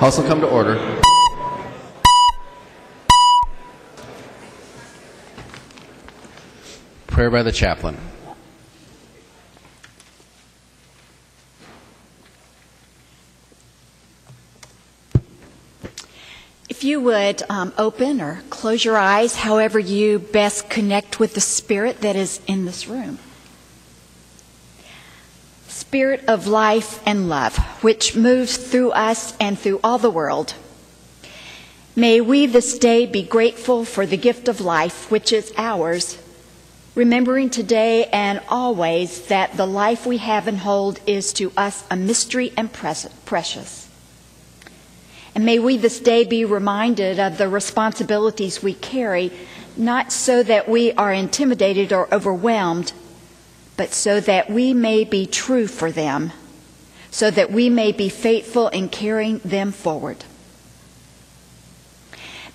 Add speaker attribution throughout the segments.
Speaker 1: House will come to order. Prayer by the chaplain.
Speaker 2: If you would open or close your eyes, however you best connect with the Spirit that is in this room. Spirit of life and love, which moves through us and through all the world. May we this day be grateful for the gift of life, which is ours, remembering today and always that the life we have and hold is to us a mystery and precious. And may we this day be reminded of the responsibilities we carry, not so that we are intimidated or overwhelmed, but so that we may be true for them, so that we may be faithful in carrying them forward.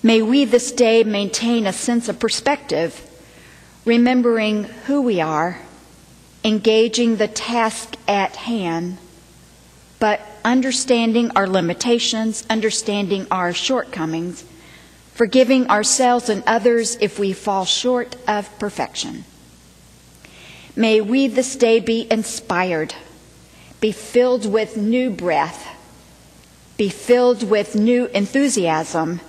Speaker 2: May we this day maintain a sense of perspective, remembering who we are, engaging the task at hand, but understanding our limitations, understanding our shortcomings, forgiving ourselves and others if we fall short of perfection. May we this day be inspired, be filled with new breath, be filled with new enthusiasm,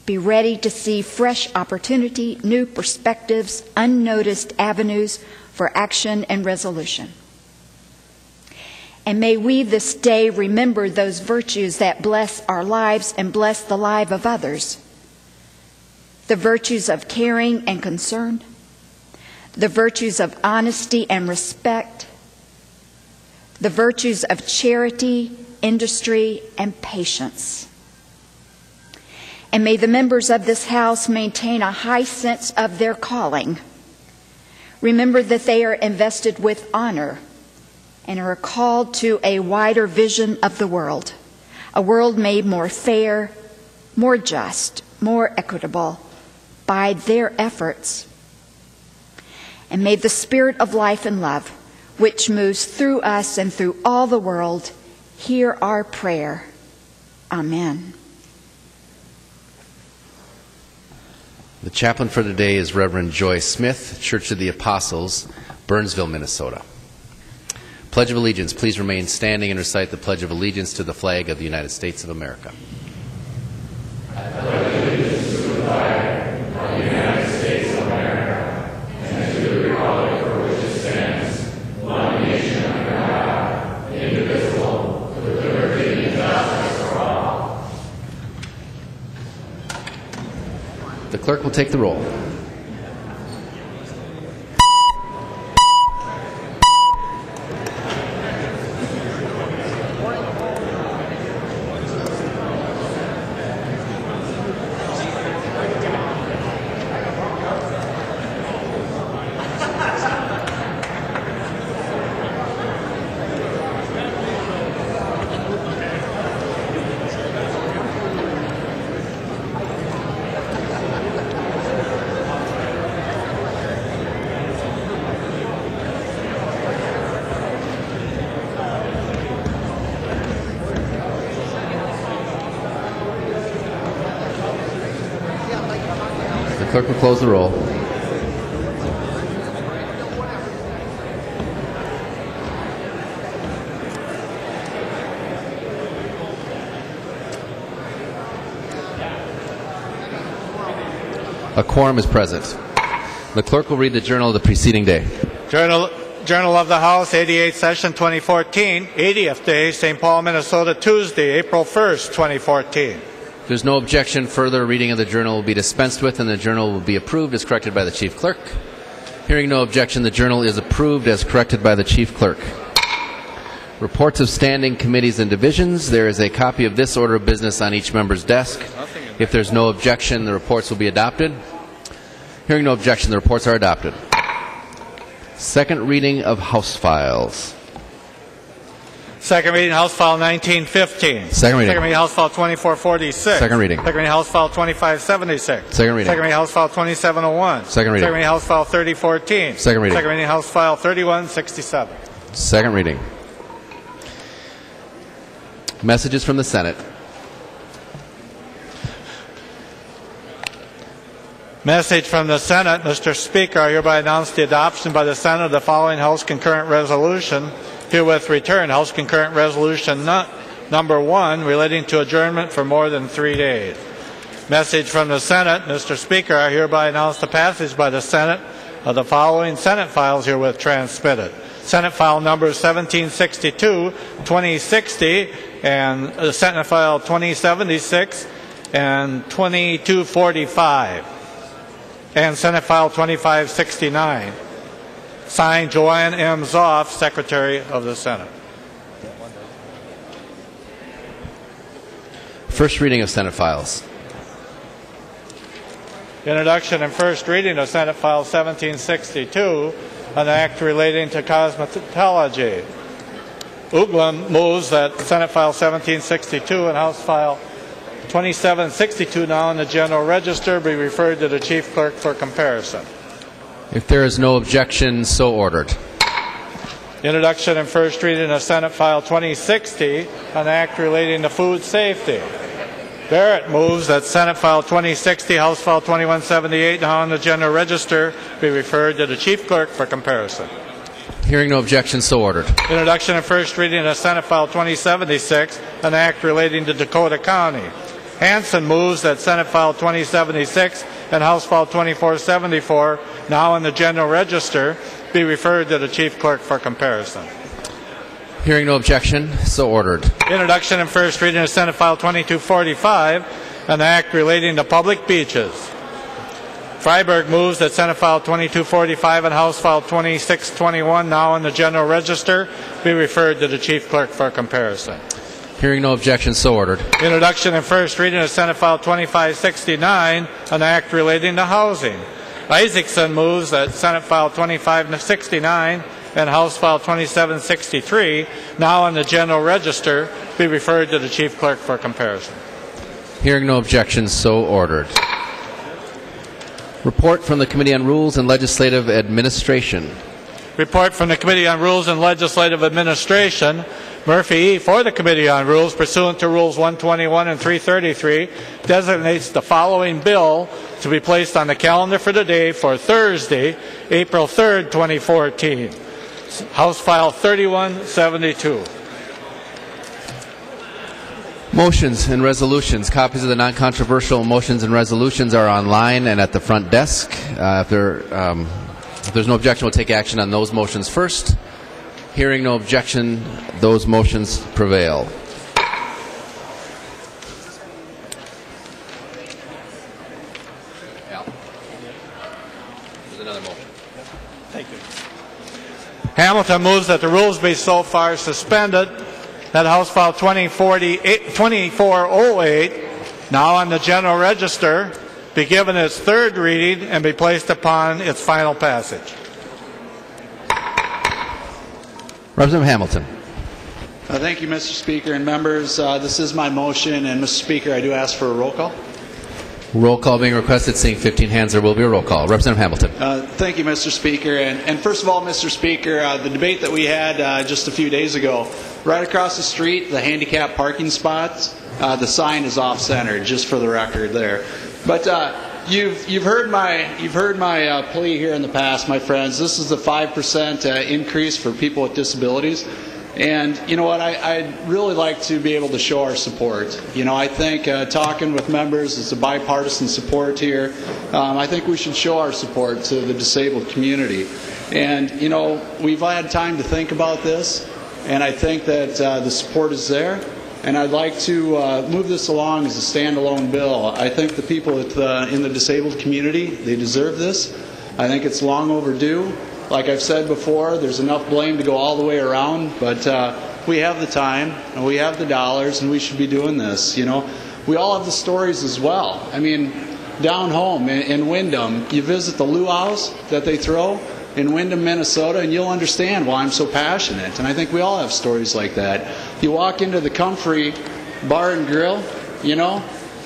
Speaker 2: be ready to see fresh opportunity, new perspectives, unnoticed avenues for action and resolution. And may we this day remember those virtues that bless our lives and bless the life of others. The virtues of caring and concern, the virtues of honesty and respect, the virtues of charity, industry, and patience. And may the members of this house maintain a high sense of their calling. Remember that they are invested with honor and are called to a wider vision of the world, a world made more fair, more just, more equitable by their efforts. And may the Spirit of life and love, which moves through us and through all the world, hear our prayer. Amen.
Speaker 1: The chaplain for today is Reverend Joy Smith, Church of the Apostles, Burnsville, Minnesota. Pledge of Allegiance. Please remain standing and recite the Pledge of Allegiance to the flag of the United States of America.
Speaker 3: I pledge allegiance to the flag of the United States of America and to the republic for which it stands, one nation under God, indivisible, with liberty and justice for all.
Speaker 1: The clerk will take the roll. The clerk will close the roll. A quorum is present. The clerk will read the journal of the preceding day.
Speaker 4: Journal of the House, 88th Session 2014, 80th day, St. Paul, Minnesota, Tuesday, April 1st, 2014.
Speaker 1: If there's no objection, further reading of the journal will be dispensed with, and the journal will be approved as corrected by the Chief Clerk. Hearing no objection, the journal is approved as corrected by the Chief Clerk. Reports of standing committees and divisions. There is a copy of this order of business on each member's desk. If there's no objection, the reports will be adopted. Hearing no objection, the reports are adopted. Second reading of House files.
Speaker 4: Second reading, House File 1915.
Speaker 1: Second reading.
Speaker 4: Second reading, House File 2446.
Speaker 1: Second reading.
Speaker 4: Second reading, House File 2576.
Speaker 1: Second reading.
Speaker 4: Second reading, House File 2701.
Speaker 1: Second reading.
Speaker 4: Second reading, House File 3014.
Speaker 1: Second reading.
Speaker 4: Second reading, House File 3167.
Speaker 1: Second reading. Messages from the Senate.
Speaker 4: Message from the Senate. Mr. Speaker, I hereby announce the adoption by the Senate of the following House concurrent resolution. Herewith return House concurrent resolution number 1 relating to adjournment for more than 3 days. Message from the Senate. Mr. Speaker, I hereby announce the passage by the Senate of the following Senate files herewith transmitted. Senate file numbers 1762, 2060, and Senate file 2076 and 2245. And Senate File 2569. Signed, Joanne M. Zoff, Secretary of the Senate.
Speaker 1: First reading of Senate files.
Speaker 4: Introduction and first reading of Senate File 1762, an act relating to cosmetology. Uglum moves that Senate File 1762 and House File 2762 now in the General Register be referred to the Chief Clerk for comparison.
Speaker 1: If there is no objection, so ordered.
Speaker 4: Introduction and first reading of Senate File 2060, an act relating to food safety. Barrett moves that Senate File 2060, House File 2178 now in the General Register be referred to the Chief Clerk for comparison.
Speaker 1: Hearing no objection, so ordered.
Speaker 4: Introduction and first reading of Senate File 2076, an act relating to Dakota County. Hansen moves that Senate File 2076 and House File 2474, now in the General Register, be referred to the Chief Clerk for comparison.
Speaker 1: Hearing no objection, so ordered.
Speaker 4: Introduction and first reading of Senate File 2245, an act relating to public beaches. Freiberg moves that Senate File 2245 and House File 2621, now in the General Register, be referred to the Chief Clerk for comparison.
Speaker 1: Hearing no objection, so ordered.
Speaker 4: Introduction and first reading of Senate File 2569, an act relating to housing. Isaacson moves that Senate File 2569 and House File 2763, now in the General Register, be referred to the Chief Clerk for comparison.
Speaker 1: Hearing no objection, so ordered. Report from the Committee on Rules and Legislative Administration.
Speaker 4: Report from the Committee on Rules and Legislative Administration. Murphy E. for the Committee on Rules, pursuant to Rules 121 and 333, designates the following bill to be placed on the calendar for today for Thursday, April 3rd, 2014. House File 3172.
Speaker 1: Motions and resolutions. Copies of the non-controversial motions and resolutions are online and at the front desk. If there's no objection, we'll take action on those motions first. Hearing no objection, those motions prevail. There's another motion.
Speaker 4: Thank you. Hamilton moves that the rules be so far suspended that House File 2408, now on the General Register, be given its third reading and be placed upon its final passage.
Speaker 1: Representative Hamilton.
Speaker 5: Thank you, Mr. Speaker and members. This is my motion, and Mr. Speaker, I do ask for a roll call.
Speaker 1: Roll call being requested. Seeing 15 hands, there will be a roll call. Representative Hamilton.
Speaker 5: Thank you, Mr. Speaker. And first of all, Mr. Speaker, the debate that we had just a few days ago, right across the street, the handicap parking spots, the sign is off-center, just for the record there. But you've heard my plea here in the past, my friends. This is the 5% increase for people with disabilities. And you know what, I'd really like to be able to show our support. You know, I think talking with members, it's a bipartisan support here. I think we should show our support to the disabled community. And you know, we've had time to think about this, and I think that the support is there. And I'd like to move this along as a standalone bill. I think the people in the disabled community, they deserve this. I think it's long overdue. Like I've said before, there's enough blame to go all the way around, but we have the time and we have the dollars, and we should be doing this. You know, we all have the stories as well. I mean, down home in Windham, you visit the luau's that they throw in Windham, Minnesota, and you'll understand why I'm so passionate. And I think we all have stories like that. You walk into the Comfrey Bar and Grill, you know,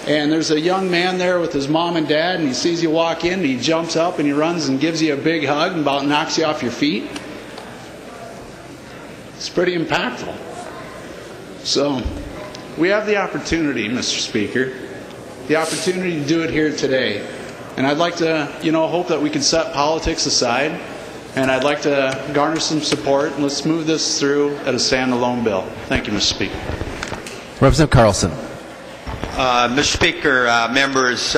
Speaker 5: and there's a young man there with his mom and dad, and he sees you walk in, and he jumps up and he runs and gives you a big hug and about knocks you off your feet. It's pretty impactful. So we have the opportunity, Mr. Speaker, the opportunity to do it here today. And I'd like to, hope that we can set politics aside, and I'd like to garner some support, and let's move this through at a standalone bill. Thank you, Mr. Speaker.
Speaker 1: Representative Carlson.
Speaker 6: Mr. Speaker, members,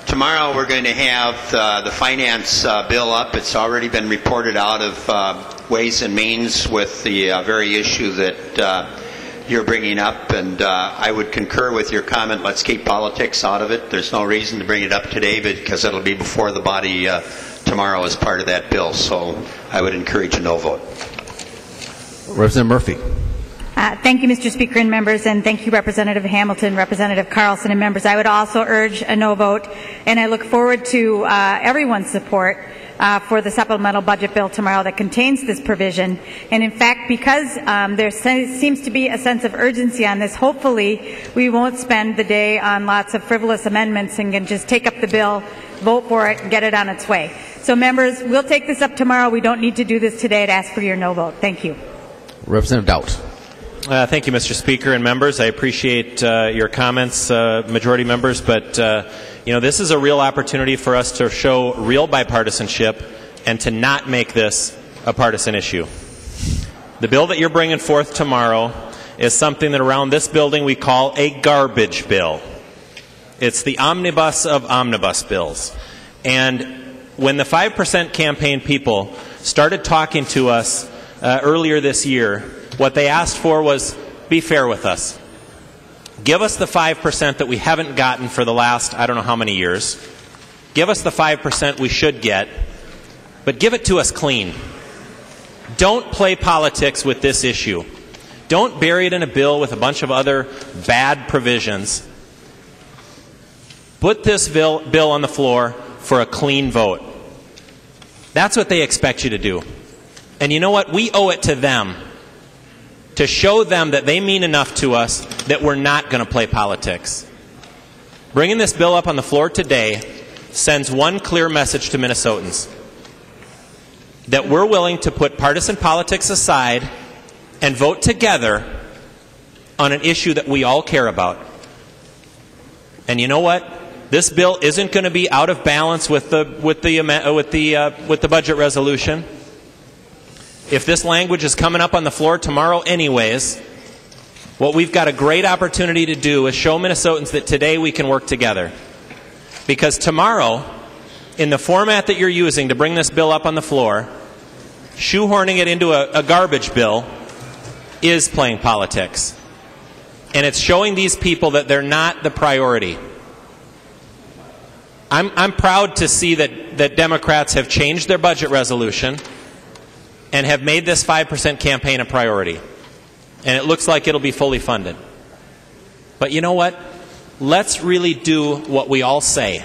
Speaker 6: tomorrow we're going to have the finance bill up. It's already been reported out of Ways and Means with the very issue that you're bringing up, and I would concur with your comment, let's keep politics out of it. There's no reason to bring it up today because it'll be before the body tomorrow as part of that bill, so I would encourage a no vote.
Speaker 1: Representative Murphy.
Speaker 7: Thank you, Mr. Speaker and members, and thank you, Representative Hamilton, Representative Carlson, and members. I would also urge a no vote, and I look forward to everyone's support for the supplemental budget bill tomorrow that contains this provision. And in fact, because there seems to be a sense of urgency on this, hopefully we won't spend the day on lots of frivolous amendments and can just take up the bill, vote for it, and get it on its way. So members, we'll take this up tomorrow. We don't need to do this today. I'd ask for your no vote. Thank you.
Speaker 1: Representative Daudt.
Speaker 8: Thank you, Mr. Speaker and members. I appreciate your comments, majority members, but this is a real opportunity for us to show real bipartisanship and to not make this a partisan issue. The bill that you're bringing forth tomorrow is something that around this building we call a garbage bill. It's the omnibus of omnibus bills. And when the 5% campaign people started talking to us earlier this year, what they asked for was, be fair with us. Give us the 5% that we haven't gotten for the last, I don't know how many years. Give us the 5% we should get, but give it to us clean. Don't play politics with this issue. Don't bury it in a bill with a bunch of other bad provisions. Put this bill on the floor for a clean vote. That's what they expect you to do. And you know what? We owe it to them to show them that they mean enough to us that we're not going to play politics. Bringing this bill up on the floor today sends one clear message to Minnesotans, that we're willing to put partisan politics aside and vote together on an issue that we all care about. And you know what? This bill isn't going to be out of balance with the budget resolution. If this language is coming up on the floor tomorrow anyways, what we've got a great opportunity to do is show Minnesotans that today we can work together. Because tomorrow, in the format that you're using to bring this bill up on the floor, shoehorning it into a garbage bill is playing politics. And it's showing these people that they're not the priority. I'm proud to see that Democrats have changed their budget resolution and have made this 5% campaign a priority. And it looks like it'll be fully funded. But you know what? Let's really do what we all say.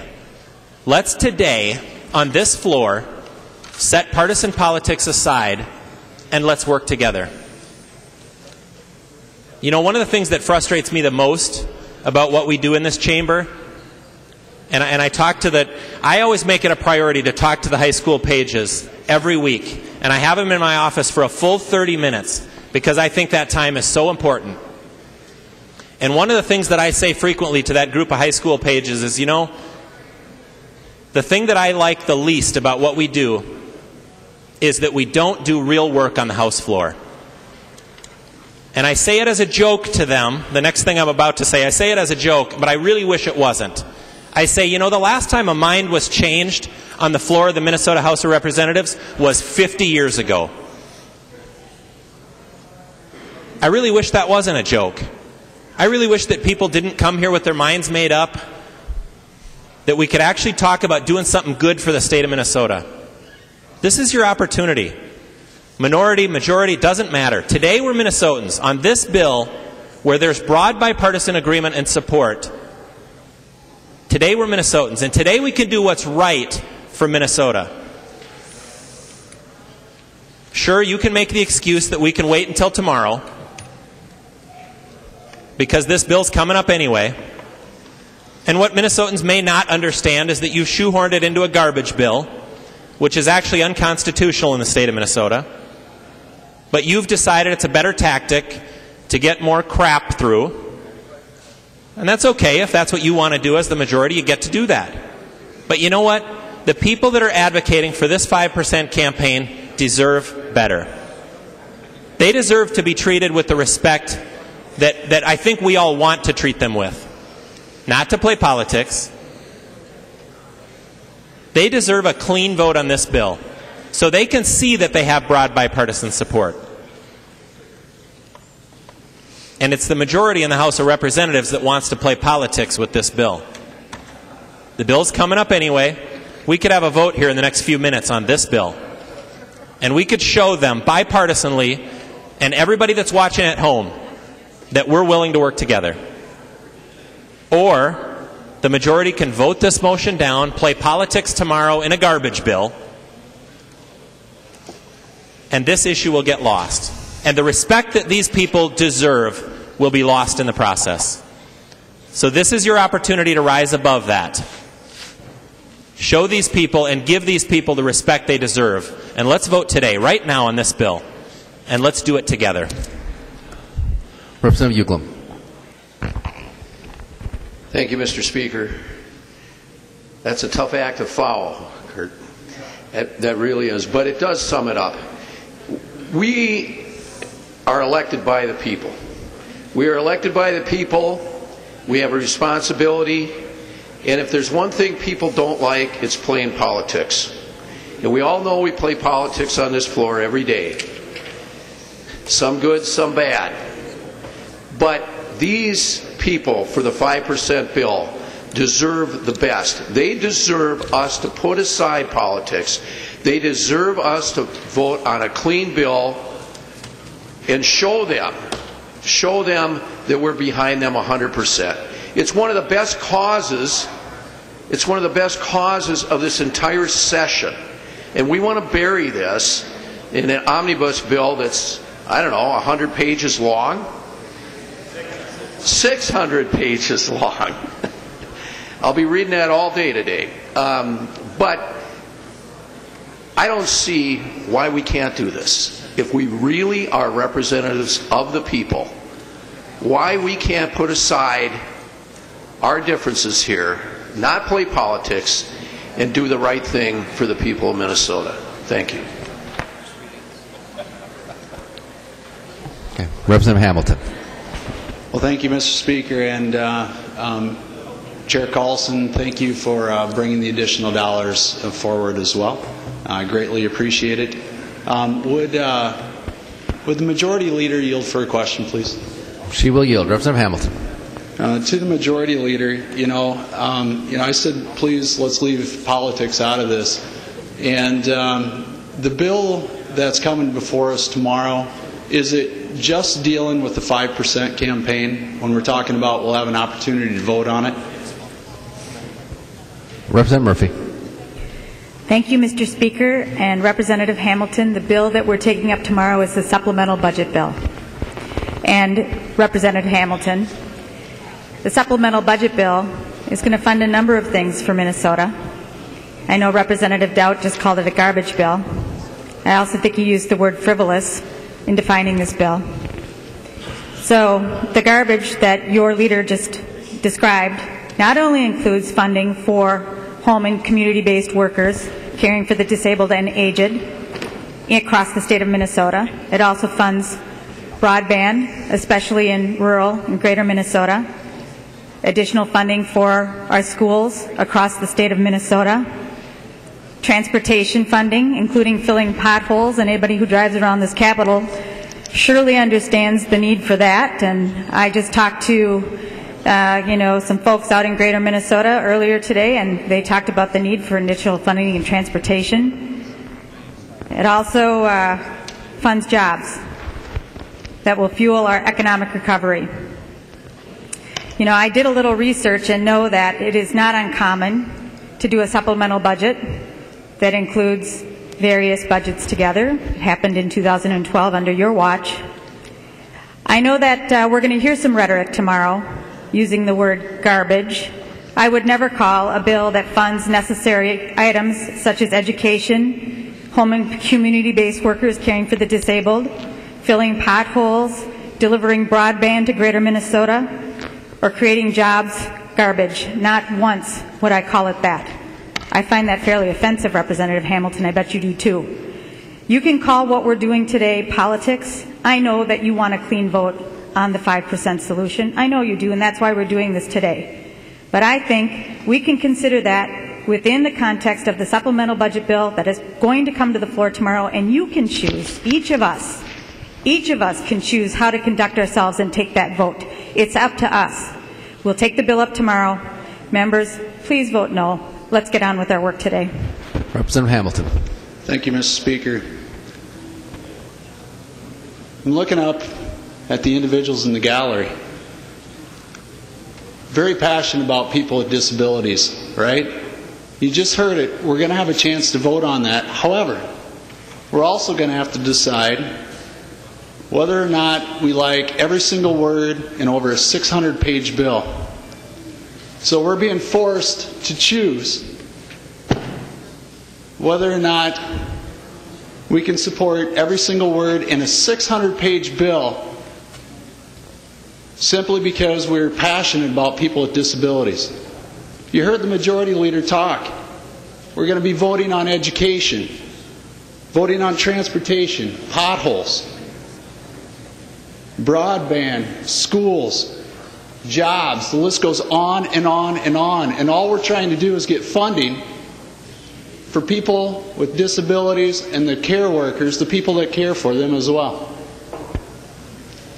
Speaker 8: Let's today, on this floor, set partisan politics aside and let's work together. You know, one of the things that frustrates me the most about what we do in this chamber, and I always make it a priority to talk to the high school pages every week. And I have them in my office for a full 30 minutes because I think that time is so important. And one of the things that I say frequently to that group of high school pages is, the thing that I like the least about what we do is that we don't do real work on the House floor. And I say it as a joke to them. The next thing I'm about to say, I say it as a joke, but I really wish it wasn't. I say, the last time a mind was changed on the floor of the Minnesota House of Representatives was 50 years ago. I really wish that wasn't a joke. I really wish that people didn't come here with their minds made up, that we could actually talk about doing something good for the state of Minnesota. This is your opportunity. Minority, majority, doesn't matter. Today we're Minnesotans. On this bill, where there's broad bipartisan agreement and support, today we're Minnesotans. And today we can do what's right for Minnesota. Sure, you can make the excuse that we can wait until tomorrow because this bill's coming up anyway. And what Minnesotans may not understand is that you shoehorned it into a garbage bill, which is actually unconstitutional in the state of Minnesota. But you've decided it's a better tactic to get more crap through. And that's okay. If that's what you want to do as the majority, you get to do that. But you know what? The people that are advocating for this 5% campaign deserve better. They deserve to be treated with the respect that I think we all want to treat them with. Not to play politics. They deserve a clean vote on this bill so they can see that they have broad bipartisan support. And it's the majority in the House of Representatives that wants to play politics with this bill. The bill's coming up anyway. We could have a vote here in the next few minutes on this bill. And we could show them bipartisanly, and everybody that's watching at home, that we're willing to work together. Or the majority can vote this motion down, play politics tomorrow in a garbage bill, and this issue will get lost. And the respect that these people deserve will be lost in the process. So this is your opportunity to rise above that. Show these people and give these people the respect they deserve. And let's vote today, right now, on this bill. And let's do it together.
Speaker 1: Representative Uglum.
Speaker 9: Thank you, Mr. Speaker. That's a tough act to follow, Kurt. That really is. But it does sum it up. We are elected by the people. We are elected by the people. We have a responsibility. And if there's one thing people don't like, it's playing politics. And we all know we play politics on this floor every day. Some good, some bad. But these people for the 5% bill deserve the best. They deserve us to put aside politics. They deserve us to vote on a clean bill and show them that we're behind them 100%. It's one of the best causes. It's one of the best causes of this entire session. And we want to bury this in an omnibus bill that's, I don't know, 100 pages long? 600 pages long. I'll be reading that all day today. But I don't see why we can't do this. If we really are representatives of the people, why we can't put aside our differences here, not play politics, and do the right thing for the people of Minnesota. Thank you.
Speaker 1: Okay. Representative Hamilton.
Speaker 5: Well, thank you, Mr. Speaker, and Chair Carlson, thank you for bringing the additional dollars forward as well. I greatly appreciate it. Would the majority leader yield for a question, please?
Speaker 1: She will yield. Representative Hamilton.
Speaker 5: To the majority leader, I said, please, let's leave politics out of this. And the bill that's coming before us tomorrow, is it just dealing with the 5% campaign when we're talking about we'll have an opportunity to vote on it?
Speaker 1: Representative Murphy.
Speaker 7: Thank you, Mr. Speaker. And Representative Hamilton, the bill that we're taking up tomorrow is the supplemental budget bill. And Representative Hamilton, the supplemental budget bill is going to fund a number of things for Minnesota. I know Representative Dowd just called it a garbage bill. I also think he used the word frivolous in defining this bill. So the garbage that your leader just described not only includes funding for home and community-based workers caring for the disabled and aged across the state of Minnesota. It also funds broadband, especially in rural and greater Minnesota, additional funding for our schools across the state of Minnesota, transportation funding, including filling potholes, and anybody who drives around this Capitol surely understands the need for that. And I just talked to some folks out in greater Minnesota earlier today, and they talked about the need for initial funding and transportation. It also funds jobs that will fuel our economic recovery. I did a little research and know that it is not uncommon to do a supplemental budget that includes various budgets together. It happened in 2012 under your watch. I know that we're going to hear some rhetoric tomorrow using the word garbage. I would never call a bill that funds necessary items such as education, home and community-based workers caring for the disabled, filling potholes, delivering broadband to greater Minnesota, or creating jobs garbage. Not once would I call it that. I find that fairly offensive, Representative Hamilton. I bet you do too. You can call what we're doing today politics. I know that you want a clean vote on the 5% solution. I know you do, and that's why we're doing this today. But I think we can consider that within the context of the supplemental budget bill that is going to come to the floor tomorrow, and you can choose, each of us can choose how to conduct ourselves and take that vote. It's up to us. We'll take the bill up tomorrow. Members, please vote no. Let's get on with our work today.
Speaker 1: Representative Hamilton.
Speaker 5: Thank you, Mr. Speaker. I'm looking up at the individuals in the gallery. Very passionate about people with disabilities, right? You just heard it. We're going to have a chance to vote on that. However, we're also going to have to decide whether or not we like every single word in over a 600-page bill. So we're being forced to choose whether or not we can support every single word in a 600-page bill simply because we're passionate about people with disabilities. You heard the majority leader talk. We're going to be voting on education, voting on transportation, potholes, broadband, schools, jobs. The list goes on and on and on. And all we're trying to do is get funding for people with disabilities and the care workers, the people that care for them as well.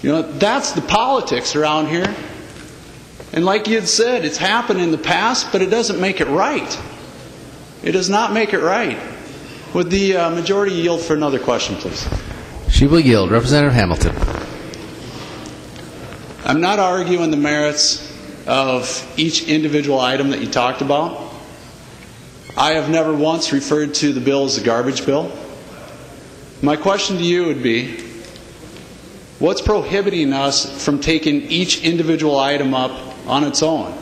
Speaker 5: You know, that's the politics around here. And like you had said, it's happened in the past, but it doesn't make it right. It does not make it right. Would the majority yield for another question, please?
Speaker 1: She will yield. Representative Hamilton.
Speaker 5: I'm not arguing the merits of each individual item that you talked about. I have never once referred to the bill as a garbage bill. My question to you would be, what's prohibiting us from taking each individual item up on its own?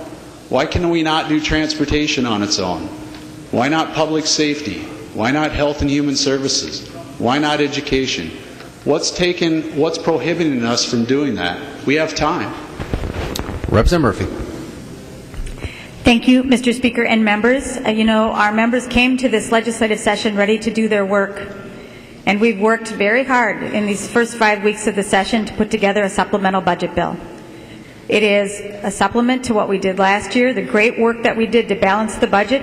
Speaker 5: Why can we not do transportation on its own? Why not public safety? Why not health and human services? Why not education? What's prohibiting us from doing that? We have time.
Speaker 1: Representative Murphy.
Speaker 7: Thank you, Mr. Speaker and members. Our members came to this legislative session ready to do their work. And we've worked very hard in these first 5 weeks of the session to put together a supplemental budget bill. It is a supplement to what we did last year, the great work that we did to balance the budget,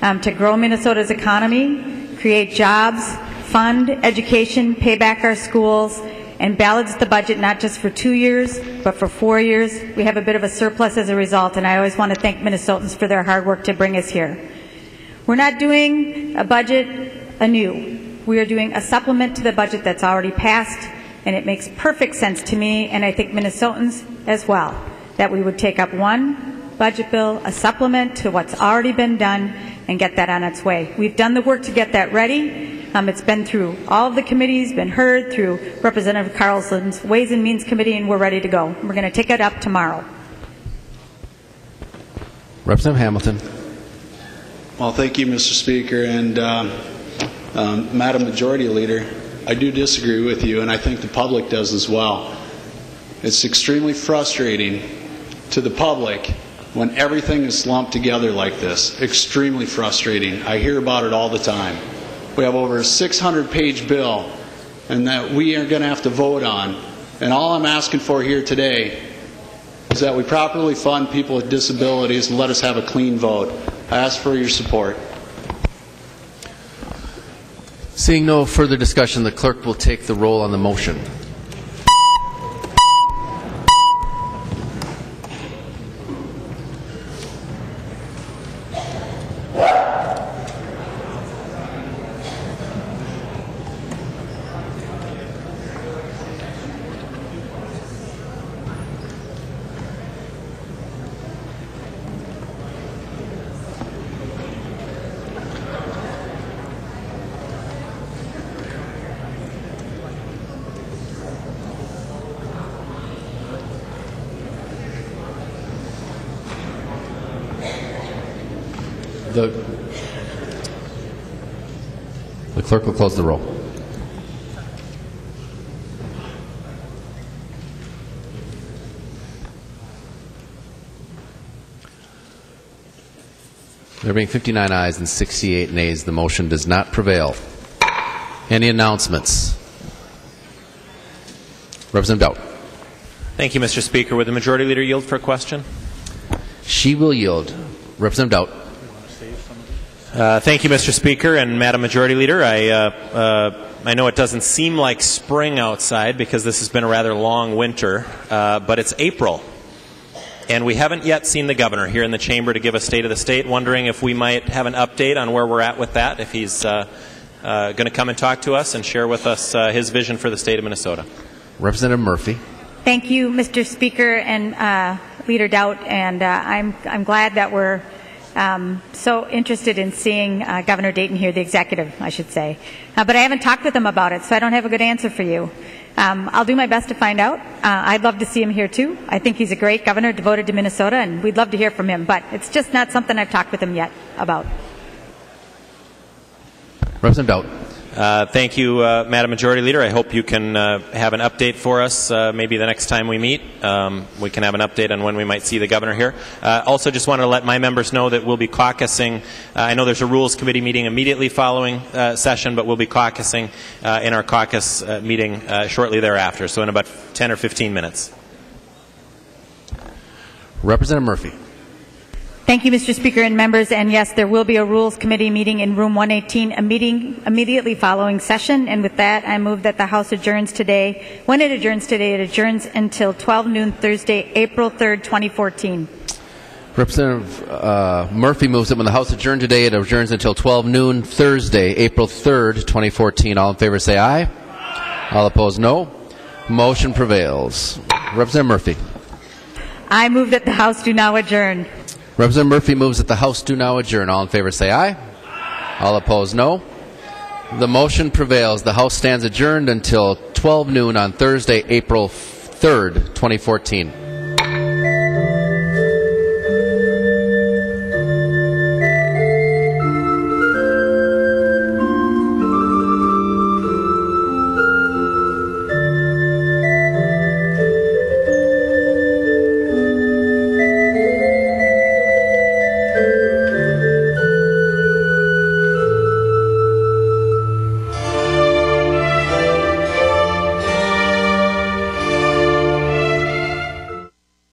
Speaker 7: to grow Minnesota's economy, create jobs, fund education, pay back our schools, and balance the budget not just for 2 years, but for 4 years. We have a bit of a surplus as a result, and I always want to thank Minnesotans for their hard work to bring us here. We're not doing a budget anew. We are doing a supplement to the budget that's already passed, and it makes perfect sense to me, and I think Minnesotans as well, that we would take up one budget bill, a supplement to what's already been done, and get that on its way. We've done the work to get that ready. It's been through all of the committees, been heard through Representative Carlson's Ways and Means Committee, and we're ready to go. We're going to take it up tomorrow.
Speaker 1: Representative Hamilton.
Speaker 5: Well, thank you, Mr. Speaker. And Madam Majority Leader, I do disagree with you, and I think the public does as well. It's extremely frustrating to the public when everything is lumped together like this. Extremely frustrating. I hear about it all the time. We have over a 600-page bill and that we are going to have to vote on. And all I'm asking for here today is that we properly fund people with disabilities and let us have a clean vote. I ask for your support.
Speaker 1: Seeing no further discussion, the clerk will take the roll on the motion. The clerk will close the roll. There being 59 ayes and 68 nays, the motion does not prevail. Any announcements? Representative Dowd.
Speaker 8: Thank you, Mr. Speaker. Would the Majority Leader yield for a question?
Speaker 1: She will yield. Representative Dowd.
Speaker 8: Thank you, Mr. Speaker and Madam Majority Leader. I know it doesn't seem like spring outside because this has been a rather long winter, but it's April. And we haven't yet seen the governor here in the chamber to give a state of the state. Wondering if we might have an update on where we're at with that, if he's going to come and talk to us and share with us his vision for the state of Minnesota.
Speaker 1: Representative Murphy.
Speaker 7: Thank you, Mr. Speaker and Leader Dowd. And I'm glad that we're so interested in seeing Governor Dayton here, the executive, I should say. But I haven't talked with him about it, so I don't have a good answer for you. I'll do my best to find out. I'd love to see him here, too. I think he's a great governor, devoted to Minnesota, and we'd love to hear from him. But it's just not something I've talked with him yet about.
Speaker 1: Representative Dowd.
Speaker 8: Thank you, Madam Majority Leader. I hope you can have an update for us maybe the next time we meet. We can have an update on when we might see the governor here. Also, just wanted to let my members know that we'll be caucusing. I know there's a Rules Committee meeting immediately following session, but we'll be caucusing in our caucus meeting shortly thereafter, so in about 10 or 15 minutes.
Speaker 1: Representative Murphy.
Speaker 7: Thank you, Mr. Speaker and members. And yes, there will be a Rules Committee meeting in Room 118, a meeting immediately following session. And with that, I move that the House adjourns today. When it adjourns today, it adjourns until 12 noon Thursday, April 3rd, 2014.
Speaker 1: Representative Murphy moves that when the House adjourns today, it adjourns until 12 noon Thursday, April 3rd, 2014. All in favor say aye. All opposed, no. Motion prevails. Representative Murphy.
Speaker 7: I move that the House do now adjourn.
Speaker 1: Representative Murphy moves that the House do now adjourn. All in favor say aye. All opposed, no. The motion prevails. The House stands adjourned until 12 noon on Thursday, April 3rd, 2014.